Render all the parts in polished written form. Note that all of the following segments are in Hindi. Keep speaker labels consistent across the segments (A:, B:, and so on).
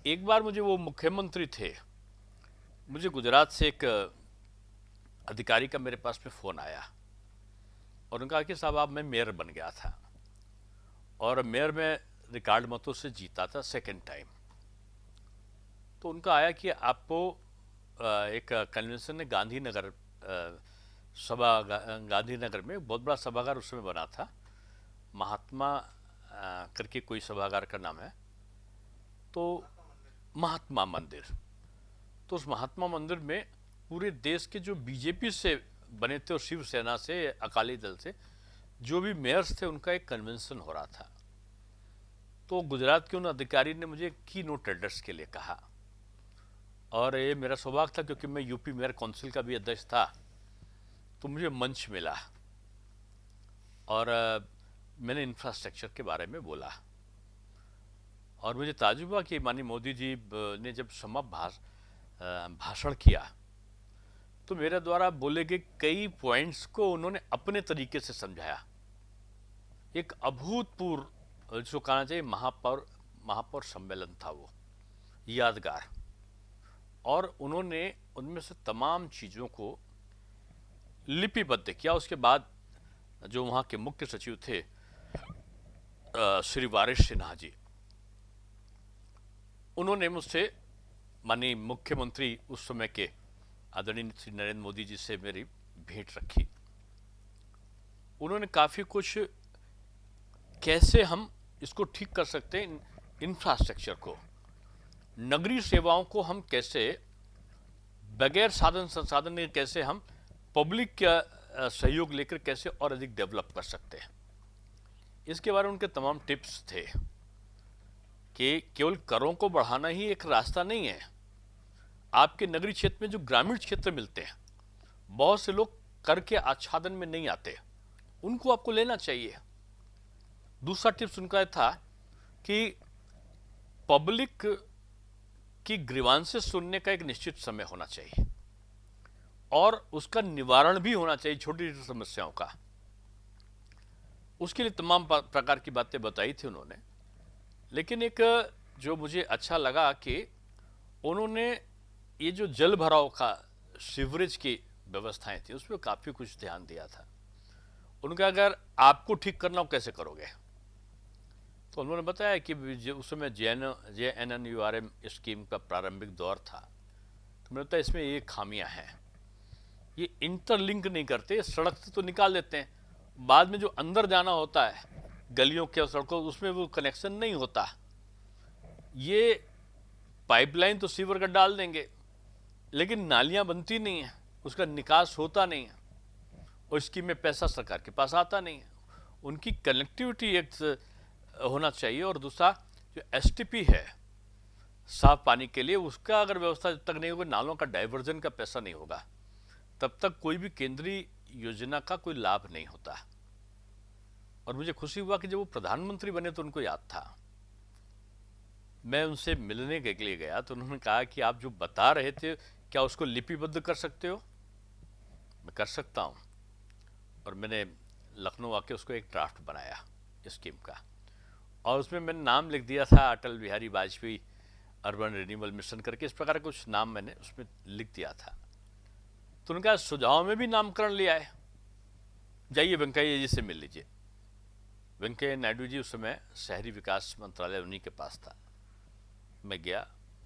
A: एक बार मुझे वो मुख्यमंत्री थे, मुझे गुजरात से एक अधिकारी का मेरे पास में फ़ोन आया और उन्होंने कहा कि साहब आप मैं मेयर बन गया था और मेयर में रिकॉर्ड मतों से जीता था सेकंड टाइम। तो उनका आया कि आपको एक कन्वेंशन ने गांधीनगर गांधीनगर में बहुत बड़ा सभागार उस समय बना था, महात्मा करके कोई सभागार का नाम है, तो महात्मा मंदिर। तो उस महात्मा मंदिर में पूरे देश के जो बीजेपी से बने थे और शिवसेना से, अकाली दल से जो भी मेयर्स थे, उनका एक कन्वेंशन हो रहा था। तो गुजरात के उन अधिकारी ने मुझे की नोट एड्रेस के लिए कहा और ये मेरा सौभाग्य था क्योंकि मैं यूपी मेयर काउंसिल का भी अध्यक्ष था, तो मुझे मंच मिला और मैंने इंफ्रास्ट्रक्चर के बारे में बोला और मुझे ताज्जुब हुआ कि माननीय मोदी जी ने जब भाषण किया तो मेरे द्वारा बोले गए कई पॉइंट्स को उन्होंने अपने तरीके से समझाया। एक अभूतपूर्व जो कहना चाहिए महापौर सम्मेलन था वो, यादगार। और उन्होंने उनमें से तमाम चीज़ों को लिपिबद्ध किया। उसके बाद जो वहाँ के मुख्य सचिव थे श्री वारिस सिन्हा जी, उन्होंने मुझसे माननीय मुख्यमंत्री उस समय के आदरणीय श्री नरेंद्र मोदी जी से मेरी भेंट रखी। उन्होंने काफ़ी कुछ कैसे हम इसको ठीक कर सकते हैं, इंफ्रास्ट्रक्चर को, नगरीय सेवाओं को हम कैसे बगैर साधन संसाधन के कैसे हम पब्लिक का सहयोग लेकर कैसे और अधिक डेवलप कर सकते हैं, इसके बारे में उनके तमाम टिप्स थे कि केवल करों को बढ़ाना ही एक रास्ता नहीं है। आपके नगरीय क्षेत्र में जो ग्रामीण क्षेत्र मिलते हैं, बहुत से लोग कर के आच्छादन में नहीं आते, उनको आपको लेना चाहिए। दूसरा टिप्स उनका था कि पब्लिक की ग्रीवांसेस सुनने का एक निश्चित समय होना चाहिए और उसका निवारण भी होना चाहिए, छोटी छोटी समस्याओं का। उसके लिए तमाम प्रकार की बातें बताई थी उन्होंने। लेकिन एक जो मुझे अच्छा लगा कि उन्होंने ये जो जल भराव का सीवरेज की व्यवस्थाएं थी उस पर काफ़ी कुछ ध्यान दिया था। उनका अगर आपको ठीक करना हो कैसे करोगे, तो उन्होंने बताया कि उस समय JNNURM स्कीम का प्रारंभिक दौर था, तो मुझे लगता है इसमें ये खामियां हैं, ये इंटरलिंक नहीं करते, सड़क से तो निकाल देते हैं, बाद में जो अंदर जाना होता है गलियों के सड़कों उसमें वो कनेक्शन नहीं होता। ये पाइपलाइन तो सीवर का डाल देंगे लेकिन नालियां बनती नहीं है, उसका निकास होता नहीं है और स्कीम में पैसा सरकार के पास आता नहीं है। उनकी कनेक्टिविटी एक होना चाहिए और दूसरा जो STP है साफ पानी के लिए, उसका अगर व्यवस्था जब तक नहीं होगी, नालों का डाइवर्जन का पैसा नहीं होगा, तब तक कोई भी केंद्रीय योजना का कोई लाभ नहीं होता। और मुझे खुशी हुआ कि जब वो प्रधानमंत्री बने तो उनको याद था। मैं उनसे मिलने के लिए गया तो उन्होंने कहा कि आप जो बता रहे थे क्या उसको लिपिबद्ध कर सकते हो? मैं कर सकता हूँ। और मैंने लखनऊ आके उसको एक ड्राफ्ट बनाया स्कीम का और उसमें मैंने नाम लिख दिया था Atal Bihari Vajpayee urban renewal mission करके, इस प्रकार का कुछ नाम मैंने उसमें लिख दिया था। तो उनका सुझाव में भी नामकरण लिया है, जाइए वेंकैया जी से मिल लीजिए। वेंकैया नायडू जी उस समय शहरी विकास मंत्रालय उन्हीं के पास था। मैं गया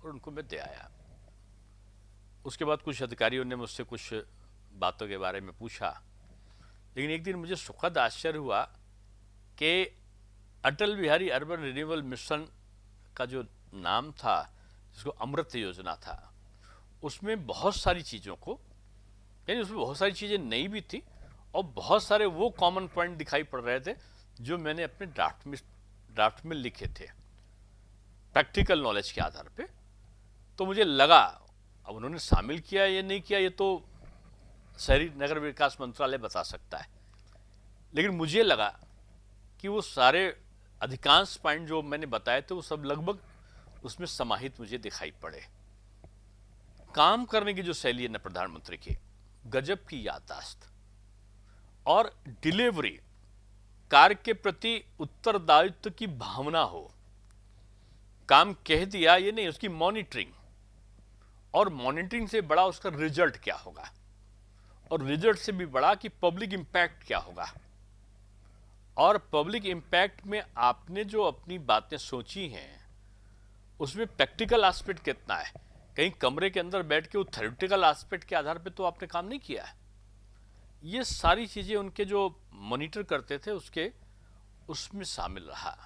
A: और उनको मैं दे आया। उसके बाद कुछ अधिकारियों ने मुझसे कुछ बातों के बारे में पूछा, लेकिन एक दिन मुझे सुखद आश्चर्य हुआ कि Atal Bihari urban renewal mission का जो नाम था, जिसको अमृत योजना था, उसमें बहुत सारी चीज़ों को, यानी उसमें बहुत सारी चीज़ें नई भी थी और बहुत सारे वो कॉमन पॉइंट दिखाई पड़ रहे थे जो मैंने अपने ड्राफ्ट में लिखे थे प्रैक्टिकल नॉलेज के आधार पे। तो मुझे लगा, अब उन्होंने शामिल किया या नहीं किया ये तो शहरी नगर विकास मंत्रालय बता सकता है, लेकिन मुझे लगा कि वो सारे अधिकांश पॉइंट जो मैंने बताए थे वो सब लगभग उसमें समाहित मुझे दिखाई पड़े। काम करने की जो शैली है ना प्रधानमंत्री की, गजब की याददाश्त और डिलीवरी, कार्य के प्रति उत्तरदायित्व की भावना हो, काम कह दिया ये नहीं, उसकी मॉनिटरिंग, और मॉनिटरिंग से बड़ा उसका रिजल्ट क्या होगा, और रिजल्ट से भी बड़ा कि पब्लिक इंपैक्ट क्या होगा। और पब्लिक इंपैक्ट में आपने जो अपनी बातें सोची हैं उसमें प्रैक्टिकल एस्पेक्ट कितना है। कहीं कमरे के अंदर बैठ के वो थ्योरेटिकल एस्पेक्ट के आधार पे तो आपने काम नहीं किया है। ये सारी चीजें उनके जो मॉनिटर करते थे उसके उसमें शामिल रहा।